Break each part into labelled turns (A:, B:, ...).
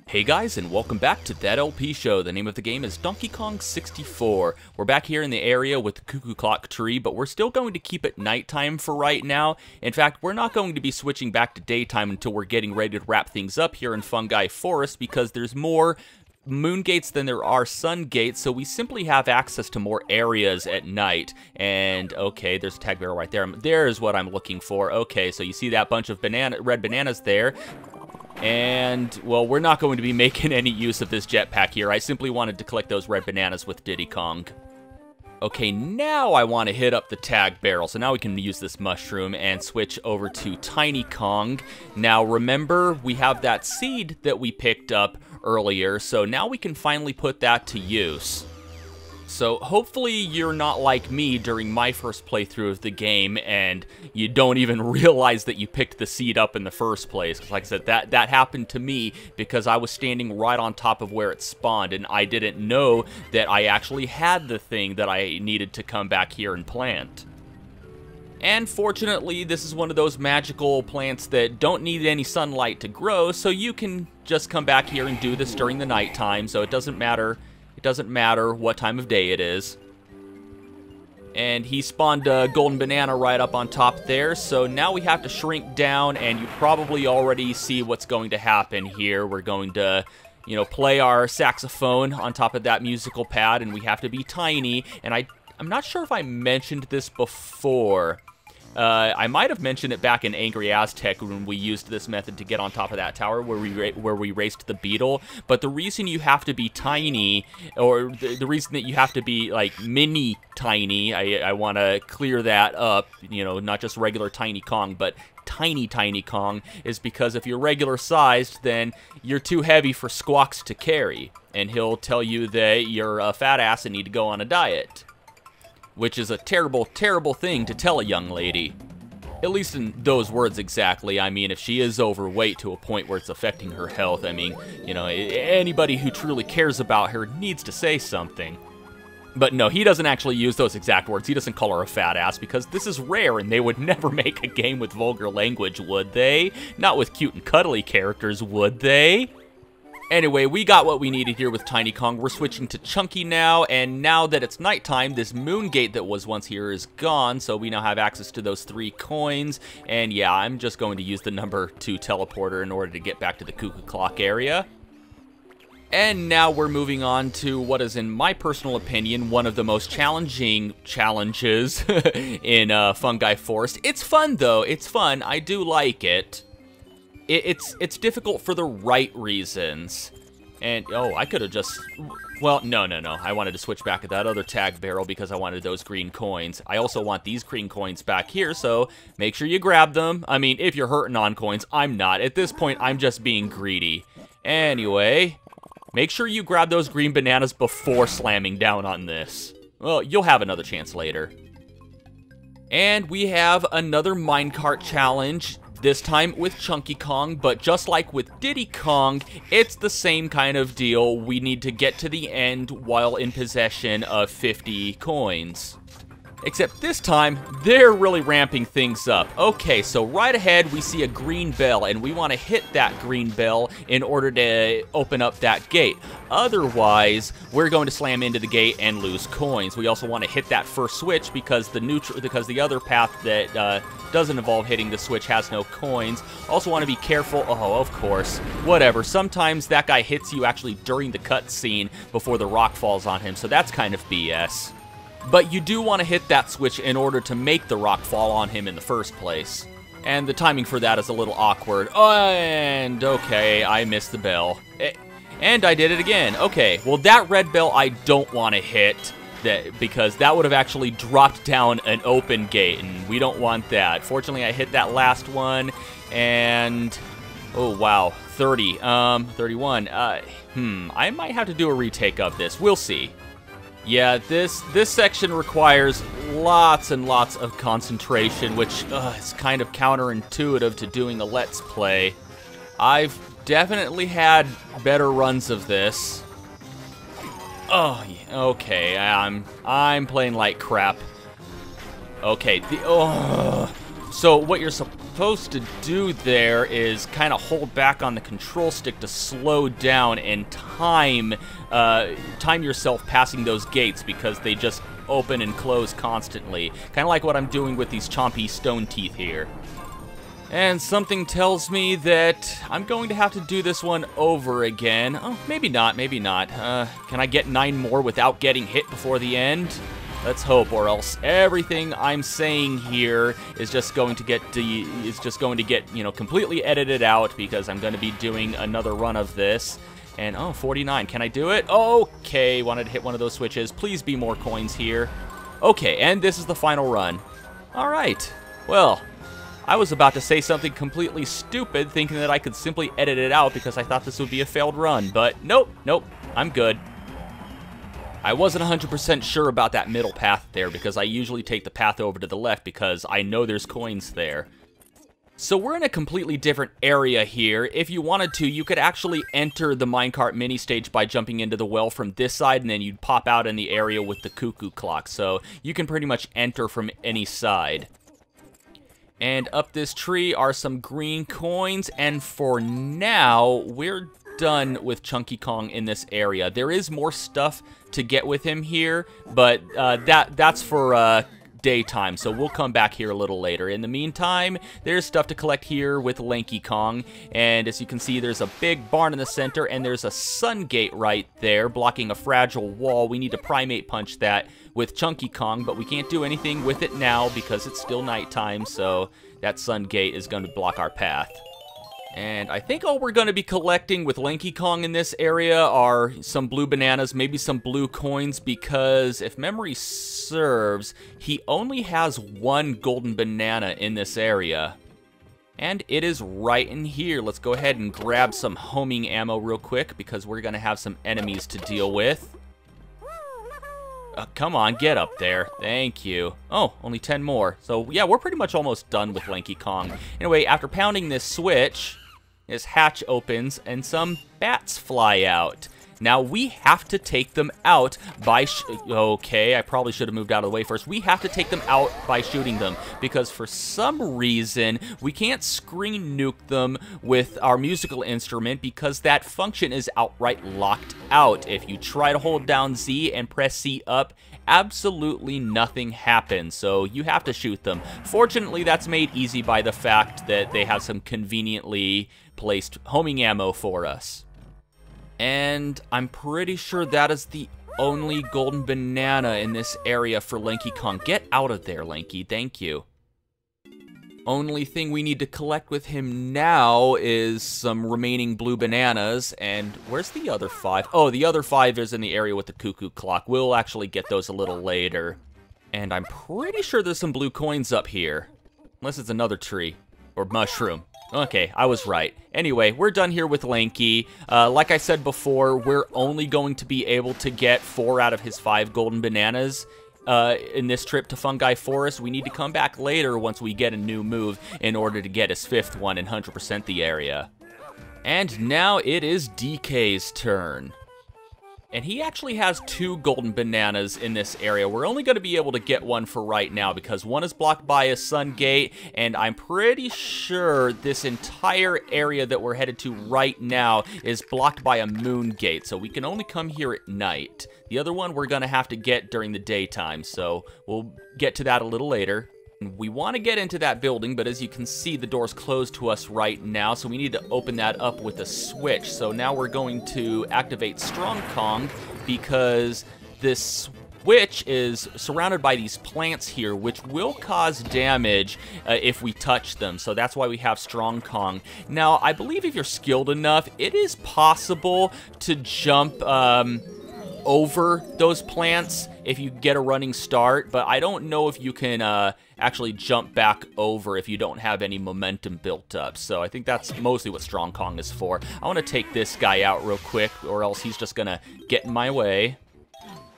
A: Hey guys, and welcome back to That LP Show. The name of the game is Donkey Kong 64. We're back here in the area with the cuckoo clock tree, but we're still going to keep it nighttime for right now. In fact, we're not going to be switching back to daytime until we're getting ready to wrap things up here in Fungi Forest, because there's more moon gates than there are sun gates, so we simply have access to more areas at night. And okay, there's a tag barrel right there. There's what I'm looking for. Okay, so you see that bunch of red bananas there. And, well, we're not going to be making any use of this jetpack here. I simply wanted to collect those red bananas with Diddy Kong. Okay, now I want to hit up the tag barrel. So now we can use this mushroom and switch over to Tiny Kong. Now, remember, we have that seed that we picked up earlier, so now we can finally put that to use. So hopefully you're not like me during my first playthrough of the game and you don't even realize that you picked the seed up in the first place. Because like I said, that happened to me because I was standing right on top of where it spawned and I didn't know that I actually had the thing that I needed to come back here and plant. And fortunately, this is one of those magical plants that don't need any sunlight to grow, so you can just come back here and do this during the nighttime, so it doesn't matter. It doesn't matter what time of day it is. And he spawned a golden banana right up on top there, so now we have to shrink down, and you probably already see what's going to happen here. We're going to, you know, play our saxophone on top of that musical pad, and we have to be tiny. And I'm not sure if I mentioned this before. I might have mentioned it back in Angry Aztec when we used this method to get on top of that tower where we raced the beetle. But the reason you have to be tiny, or the reason that you have to be like mini tiny, I want to clear that up. You know, not just regular Tiny Kong, but Tiny Kong, is because if you're regular sized, then you're too heavy for Squawks to carry, and he'll tell you that you're a fat ass and need to go on a diet. Which is a terrible, terrible thing to tell a young lady. At least in those words exactly. I mean, if she is overweight to a point where it's affecting her health, I mean, you know, anybody who truly cares about her needs to say something. But no, he doesn't actually use those exact words. He doesn't call her a fat ass, because this is rare, and they would never make a game with vulgar language, would they? Not with cute and cuddly characters, would they? Anyway, we got what we needed here with Tiny Kong. We're switching to Chunky now, and now that it's nighttime, this moon gate that was once here is gone, so we now have access to those 3 coins. And yeah, I'm just going to use the number 2 teleporter in order to get back to the cuckoo clock area. And now we're moving on to what is, in my personal opinion, one of the most challenging challenges in Fungi Forest. It's fun, though. It's fun. I do like it. It's difficult for the right reasons. And, oh, I could have just... Well, no. I wanted to switch back at that other tag barrel because I wanted those green coins. I also want these green coins back here, so make sure you grab them. I mean, if you're hurting on coins, I'm not. At this point, I'm just being greedy. Anyway, make sure you grab those green bananas before slamming down on this. Well, you'll have another chance later. And we have another minecart challenge. This time with Chunky Kong, but just like with Diddy Kong, it's the same kind of deal. We need to get to the end while in possession of 50 coins. Except this time, they're really ramping things up. Okay, so right ahead, we see a green bell, and we want to hit that green bell in order to open up that gate. Otherwise, we're going to slam into the gate and lose coins. We also want to hit that first switch because the other path that doesn't involve hitting the switch has no coins. Also want to be careful. Oh, of course. Whatever. Sometimes that guy hits you actually during the cutscene before the rock falls on him, so that's kind of BS. But you do want to hit that switch in order to make the rock fall on him in the first place. And the timing for that is a little awkward. And okay, I missed the bell. And I did it again. Okay, well that red bell I don't want to hit, because that would have actually dropped down an open gate, and we don't want that. Fortunately, I hit that last one, and... oh, wow, 30. 31. I might have to do a retake of this. We'll see. Yeah, this section requires lots and lots of concentration, which is kind of counterintuitive to doing a Let's Play. I've definitely had better runs of this. Oh, yeah, okay, I'm playing like crap. Okay, so what you're supposed to do there is kind of hold back on the control stick to slow down and time yourself passing those gates, because they just open and close constantly. Kind of like what I'm doing with these chompy stone teeth here. And something tells me that I'm going to have to do this one over again. Oh, maybe not, maybe not. Can I get 9 more without getting hit before the end? Let's hope, or else everything I'm saying here is just going to get, you know, completely edited out, because I'm going to be doing another run of this. And, oh, 49. Can I do it? Okay, wanted to hit one of those switches. Please be more coins here. Okay, and this is the final run. All right. Well, I was about to say something completely stupid, thinking that I could simply edit it out because I thought this would be a failed run, but nope, nope, I'm good. I wasn't 100% sure about that middle path there, because I usually take the path over to the left because I know there's coins there. So we're in a completely different area here. If you wanted to, you could actually enter the minecart mini stage by jumping into the well from this side, and then you'd pop out in the area with the cuckoo clock. So you can pretty much enter from any side. And up this tree are some green coins, and for now, we're done with Chunky Kong in this area. There is more stuff to get with him here, but that's for daytime, so we'll come back here a little later. In the meantime, there's stuff to collect here with Lanky Kong, and as you can see, there's a big barn in the center, and there's a sun gate right there blocking a fragile wall. We need to primate punch that with Chunky Kong, but we can't do anything with it now because it's still nighttime, so that sun gate is going to block our path. And I think all we're going to be collecting with Lanky Kong in this area are some blue bananas, maybe some blue coins, because if memory serves, he only has 1 golden banana in this area. And it is right in here. Let's go ahead and grab some homing ammo real quick, because we're going to have some enemies to deal with. Come on, get up there. Thank you. Oh, only 10 more. So, yeah, we're pretty much almost done with Lanky Kong. Anyway, after pounding this switch, this hatch opens and some bats fly out. Now, we have to take them out by... Okay, I probably should have moved out of the way first. We have to take them out by shooting them, because for some reason, we can't screen nuke them with our musical instrument, because that function is outright locked out. If you try to hold down Z and press C up, absolutely nothing happens, so you have to shoot them. Fortunately, that's made easy by the fact that they have some conveniently placed homing ammo for us. And I'm pretty sure that is the only golden banana in this area for Lanky Kong. Get out of there, Lanky. Thank you. Only thing we need to collect with him now is some remaining blue bananas. And where's the other 5? Oh, the other 5 is in the area with the cuckoo clock. We'll actually get those a little later. And I'm pretty sure there's some blue coins up here. Unless it's another tree. Or mushroom. Okay, I was right. Anyway, we're done here with Lanky. Like I said before, we're only going to be able to get 4 out of his 5 golden bananas in this trip to Fungi Forest. We need to come back later once we get a new move in order to get his 5th one and 100% the area. And now it is Decays' turn. And he actually has 2 golden bananas in this area. We're only going to be able to get one for right now, because one is blocked by a sun gate, and I'm pretty sure this entire area that we're headed to right now is blocked by a moon gate, so we can only come here at night. The other one we're going to have to get during the daytime, so we'll get to that a little later. We want to get into that building, but as you can see, the door's closed to us right now, so we need to open that up with a switch. So now we're going to activate Strong Kong, because this switch is surrounded by these plants here, which will cause damage if we touch them. So that's why we have Strong Kong. Now, I believe if you're skilled enough, it is possible to jump over those plants if you get a running start, but I don't know if you can actually jump back over if you don't have any momentum built up. So I think that's mostly what Strong Kong is for. I want to take this guy out real quick, or else he's just gonna get in my way.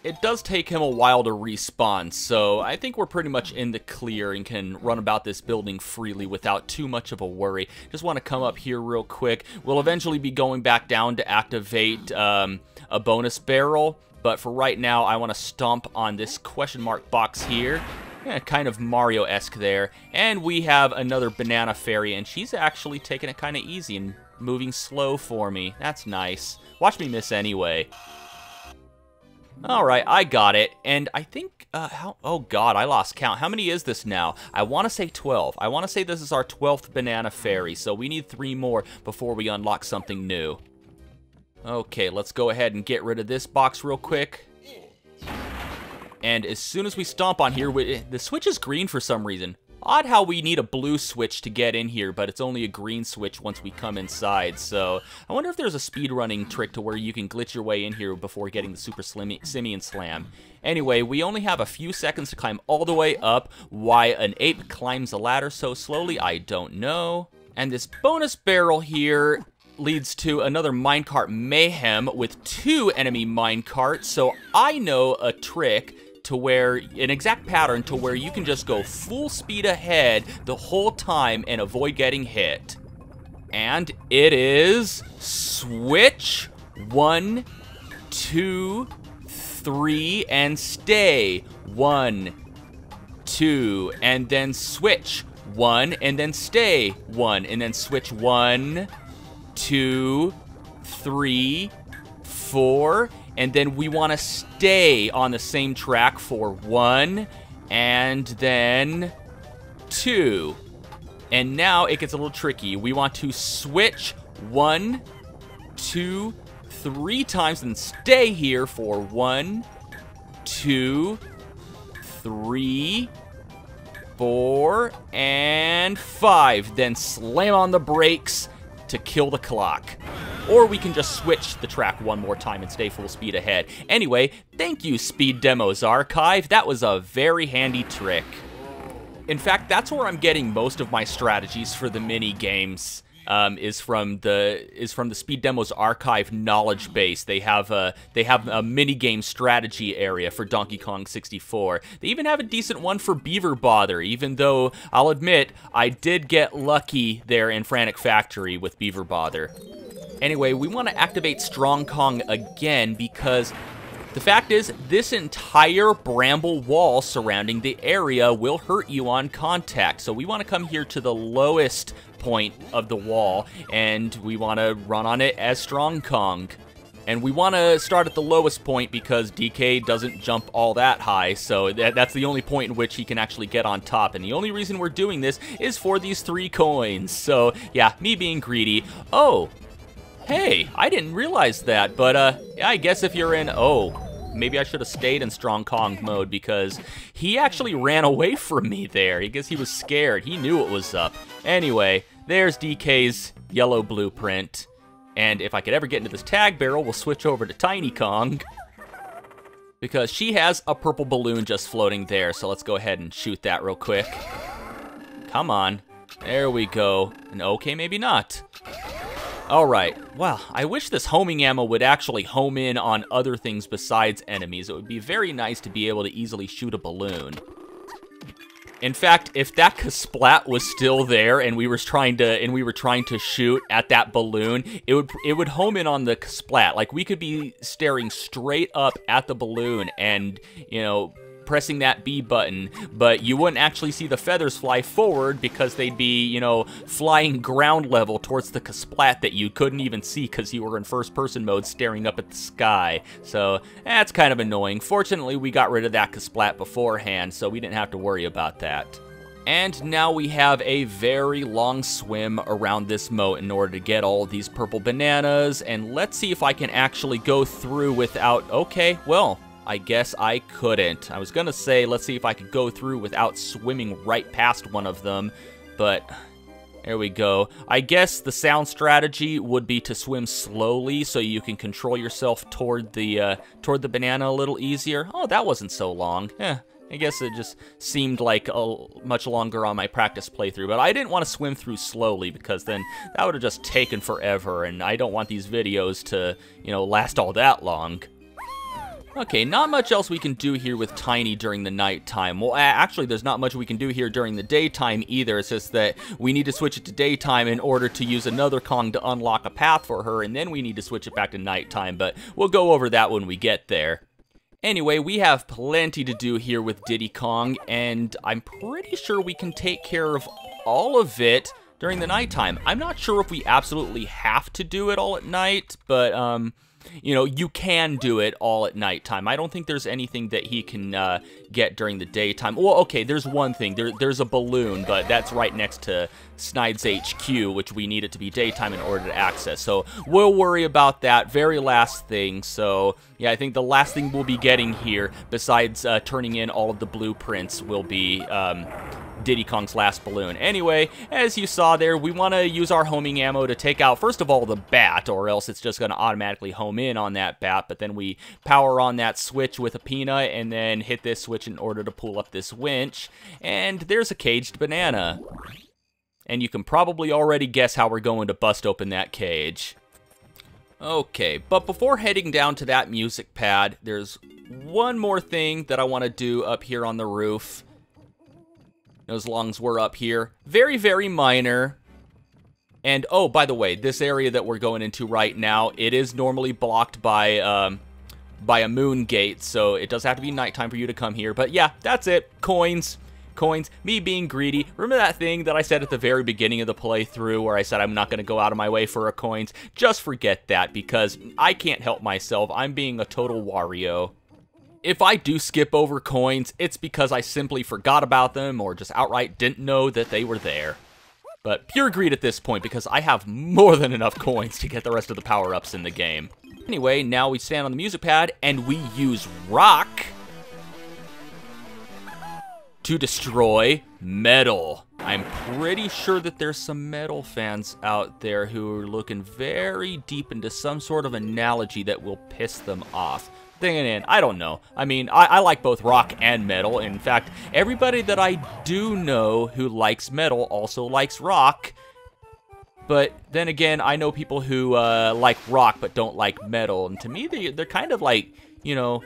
A: It does take him a while to respawn, so I think we're pretty much in the clear and can run about this building freely without too much of a worry. Just want to come up here real quick. We'll eventually be going back down to activate a bonus barrel, but for right now, I want to stomp on this question mark box here. kind of Mario-esque there. And we have another banana fairy, and she's actually taking it kind of easy and moving slow for me. That's nice. Watch me miss anyway. Alright, I got it. And I think, oh god, I lost count. How many is this now? I want to say 12. I want to say this is our 12th banana fairy, so we need 3 more before we unlock something new. Okay, let's go ahead and get rid of this box real quick. And as soon as we stomp on here, the switch is green for some reason. Odd how we need a blue switch to get in here, but it's only a green switch once we come inside. So I wonder if there's a speedrunning trick to where you can glitch your way in here before getting the Super Simian Slam. Anyway, we only have a few seconds to climb all the way up. Why an ape climbs a ladder so slowly, I don't know. And this bonus barrel here leads to another minecart mayhem with 2 enemy minecarts. So I know a trick to where, an exact pattern to where you can just go full speed ahead the whole time and avoid getting hit. And it is switch 1, 2, 3 and stay. 1, 2 and then switch 1 and then stay 1 and then switch 1, 2, 3, 4, and then we want to stay on the same track for 1 and then 2. And now it gets a little tricky. We want to switch 1, 2, 3 times and stay here for 1, 2, 3, 4, and 5. Then slam on the brakes to kill the clock. Or we can just switch the track one more time and stay full speed ahead. Anyway, thank you, Speed Demos Archive. That was a very handy trick. In fact, that's where I'm getting most of my strategies for the mini games. Is from the Speed Demos Archive knowledge base. They have a mini game strategy area for Donkey Kong 64. They even have a decent one for Beaver Bother, even though I'll admit I did get lucky there in Frantic Factory with Beaver Bother. Anyway, we want to activate Strong Kong again because the fact is, this entire bramble wall surrounding the area will hurt you on contact. So we want to come here to the lowest point of the wall, and we want to run on it as Strong Kong. And we want to start at the lowest point because DK doesn't jump all that high, so that's the only point in which he can actually get on top. And the only reason we're doing this is for these 3 coins. So yeah, me being greedy. Oh, hey, I didn't realize that, but yeah, I guess if you're in, maybe I should have stayed in Strong Kong mode because he actually ran away from me there. I guess he was scared. He knew what was up. Anyway, there's DK's yellow blueprint. And if I could ever get into this tag barrel, we'll switch over to Tiny Kong because she has a purple balloon just floating there. So let's go ahead and shoot that real quick. Come on. There we go. And okay, maybe not. Alright, well, I wish this homing ammo would actually home in on other things besides enemies. It would be very nice to be able to easily shoot a balloon. In fact, if that Kasplat was still there and we were trying to shoot at that balloon, it would home in on the Kasplat. Like, we could be staring straight up at the balloon and, you know, pressing that B button, but you wouldn't actually see the feathers fly forward because they'd be, you know, flying ground level towards the Kasplat that you couldn't even see because you were in first-person mode staring up at the sky. So that's kind of annoying. Fortunately, we got rid of that Kasplat beforehand, so we didn't have to worry about that. And now we have a very long swim around this moat in order to get all of these purple bananas, and let's see if I can actually go through without, okay, well, I guess I couldn't. I was gonna say, let's see if I could go through without swimming right past one of them, but there we go. I guess the sound strategy would be to swim slowly so you can control yourself toward the banana a little easier. Oh, that wasn't so long. I guess it just seemed like much longer on my practice playthrough, but I didn't want to swim through slowly because then that would have just taken forever, and I don't want these videos to, you know, last all that long. Okay, not much else we can do here with Tiny during the nighttime. Well, actually, there's not much we can do here during the daytime either. It's just that we need to switch it to daytime in order to use another Kong to unlock a path for her, and then we need to switch it back to nighttime, but we'll go over that when we get there. Anyway, we have plenty to do here with Diddy Kong, and I'm pretty sure we can take care of all of it during the nighttime. I'm not sure if we absolutely have to do it all at night, but, you know, you can do it all at nighttime. I don't think there's anything that he can get during the daytime. Well, okay, there's one thing. There's a balloon, but that's right next to Snide's HQ, which we need it to be daytime in order to access. So we'll worry about that very last thing. So, yeah, I think the last thing we'll be getting here, besides turning in all of the blueprints, will be Diddy Kong's last balloon. Anyway, as you saw there, we want to use our homing ammo to take out, first of all, the bat, or else it's just going to automatically home in on that bat, but then we power on that switch with a peanut, and then hit this switch in order to pull up this winch, and there's a caged banana. And you can probably already guess how we're going to bust open that cage. Okay, but before heading down to that music pad, there's one more thing that I want to do up here on the roof. As long as we're up here. Very, very minor. And, oh, by the way, this area that we're going into right now, it is normally blocked by a moon gate, so it does have to be nighttime for you to come here. But yeah, that's it. Coins. Coins. Me being greedy. Remember that thing that I said at the very beginning of the playthrough where I said I'm not going to go out of my way for a coins? Just forget that, because I can't help myself. I'm being a total Wario. If I do skip over coins, it's because I simply forgot about them or just outright didn't know that they were there. But pure greed at this point, because I have more than enough coins to get the rest of the power-ups in the game. Anyway, now we stand on the music pad and we use rock to destroy metal. I'm pretty sure that there's some metal fans out there who are looking very deep into some sort of analogy that will piss them off. Thinking in, I don't know. I mean, I like both rock and metal. In fact, everybody that I do know who likes metal also likes rock. But then again, I know people who like rock but don't like metal. And to me, they're kind of like, you know,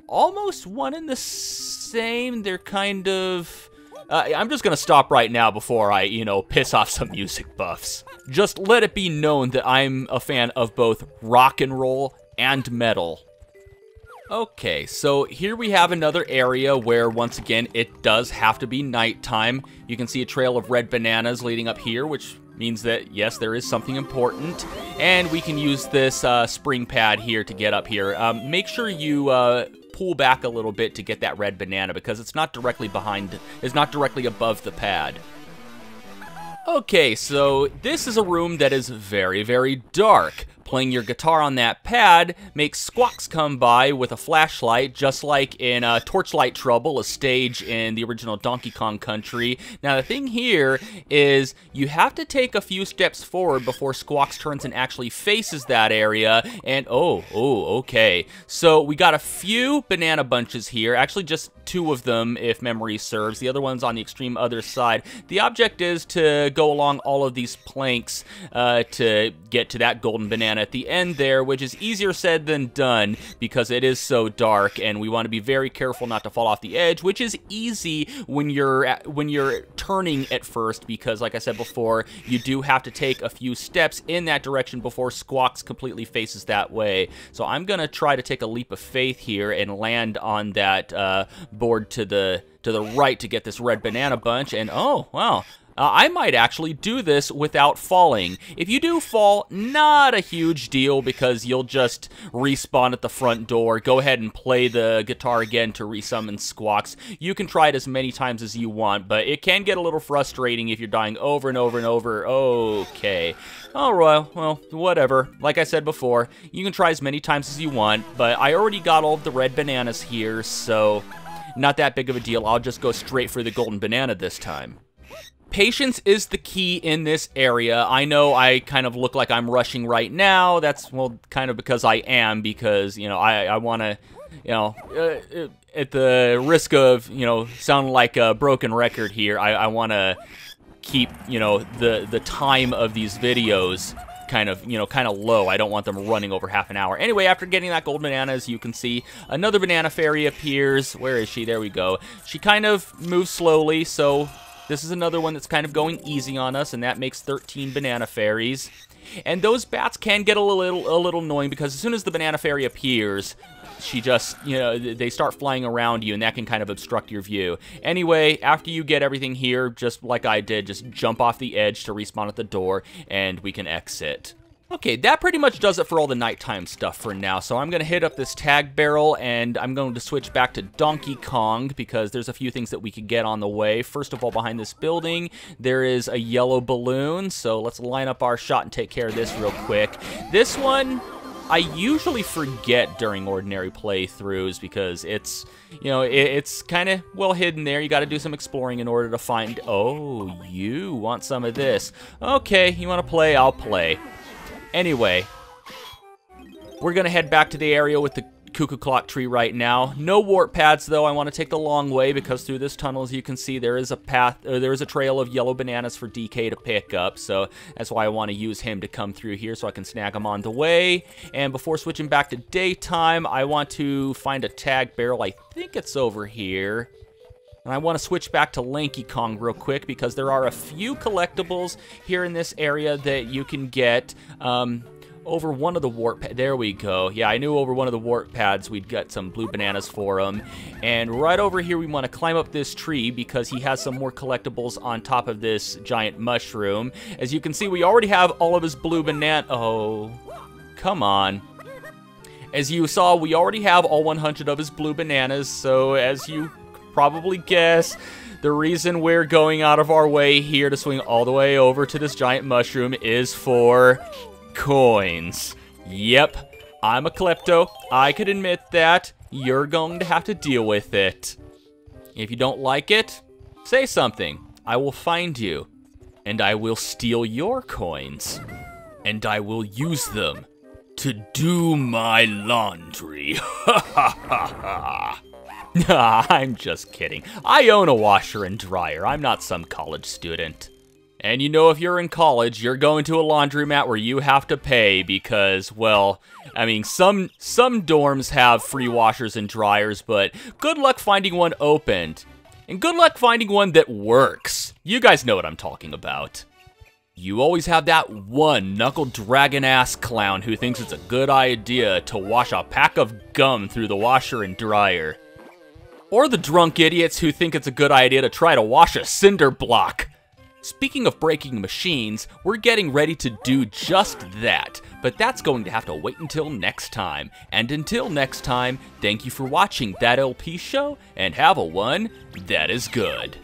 A: almost one and the same. They're kind of... I'm just going to stop right now before I, you know, piss off some music buffs. Just let it be known that I'm a fan of both rock and roll and metal. Okay, so here we have another area where, once again, it does have to be nighttime. You can see a trail of red bananas leading up here, which means that, yes, there is something important. And we can use this spring pad here to get up here. Make sure you pull back a little bit to get that red banana, because it's not directly above the pad. Okay, so this is a room that is very, very dark. Playing your guitar on that pad makes squawks come by with a flashlight, just like in Torchlight Trouble, a stage in the original Donkey Kong Country. Now, the thing here is you have to take a few steps forward before Squawks turns and actually faces that area, and okay. So we got a few banana bunches here, actually just 2 of them if memory serves. The other one's on the extreme other side. The object is to go along all of these planks to get to that golden banana at the end there, which is easier said than done because it is so dark, and we want to be very careful not to fall off the edge, which is easy when you're turning at first, because like I said before, you do have to take a few steps in that direction before Squawks completely faces that way. So I'm gonna try to take a leap of faith here and land on that board to the right to get this red banana bunch, and oh wow, I might actually do this without falling. If you do fall, not a huge deal, because you'll just respawn at the front door. Go ahead and play the guitar again to resummon Squawks. You can try it as many times as you want, but it can get a little frustrating if you're dying over and over and over. Okay. Alright, well, whatever. Like I said before, you can try as many times as you want, but I already got all of the red bananas here, so not that big of a deal. I'll just go straight for the golden banana this time. Patience is the key in this area. I know I kind of look like I'm rushing right now. That's, well, kind of because I am, because, you know, I want to, you know, at the risk of, you know, sounding like a broken record here, I want to keep, you know, the time of these videos kind of low. I don't want them running over half an hour. Anyway, after getting that gold banana, as you can see, another banana fairy appears. Where is she? There we go. She kind of moves slowly, so this is another one that's kind of going easy on us, and that makes 13 banana fairies. And those bats can get a little annoying, because as soon as the banana fairy appears, she just, you know, they start flying around you, and that can kind of obstruct your view. Anyway, after you get everything here, just like I did, just jump off the edge to respawn at the door, and we can exit. Okay, that pretty much does it for all the nighttime stuff for now, so I'm going to hit up this tag barrel, and I'm going to switch back to Donkey Kong, because there's a few things that we could get on the way. First of all, behind this building, there is a yellow balloon, so let's line up our shot and take care of this real quick. This one, I usually forget during ordinary playthroughs, because it's, you know, it's kind of well hidden there. You got to do some exploring in order to find... Oh, you want some of this. Okay, you want to play? I'll play. Anyway, we're going to head back to the area with the cuckoo clock tree right now. No warp pads, though. I want to take the long way, because through this tunnel, as you can see, there is a path, or there is a trail of yellow bananas for DK to pick up, so that's why I want to use him to come through here so I can snag him on the way. And before switching back to daytime, I want to find a tag barrel. I think it's over here. And I want to switch back to Lanky Kong real quick, because there are a few collectibles here in this area that you can get over one of the warp pads. There we go. Yeah, I knew over one of the warp pads we'd get some blue bananas for them. And right over here we want to climb up this tree, because he has some more collectibles on top of this giant mushroom. As you can see, we already have all of his blue banana... Oh, come on. As you saw, we already have all 100 of his blue bananas, so as you probably guess, the reason we're going out of our way here to swing all the way over to this giant mushroom is for coins. Yep, I'm a klepto. I could admit that. You're going to have to deal with it. If you don't like it, say something. I will find you, and I will steal your coins, and I will use them to do my laundry. Ha ha ha ha. Nah, I'm just kidding. I own a washer and dryer. I'm not some college student. And you know, if you're in college, you're going to a laundromat where you have to pay because, well, I mean, some dorms have free washers and dryers, but good luck finding one opened. And good luck finding one that works. You guys know what I'm talking about. You always have that one knuckle-dragon-ass clown who thinks it's a good idea to wash a pack of gum through the washer and dryer. Or the drunk idiots who think it's a good idea to try to wash a cinder block. Speaking of breaking machines, we're getting ready to do just that, but that's going to have to wait until next time. And until next time, thank you for watching That LP Show, and have a one that is good.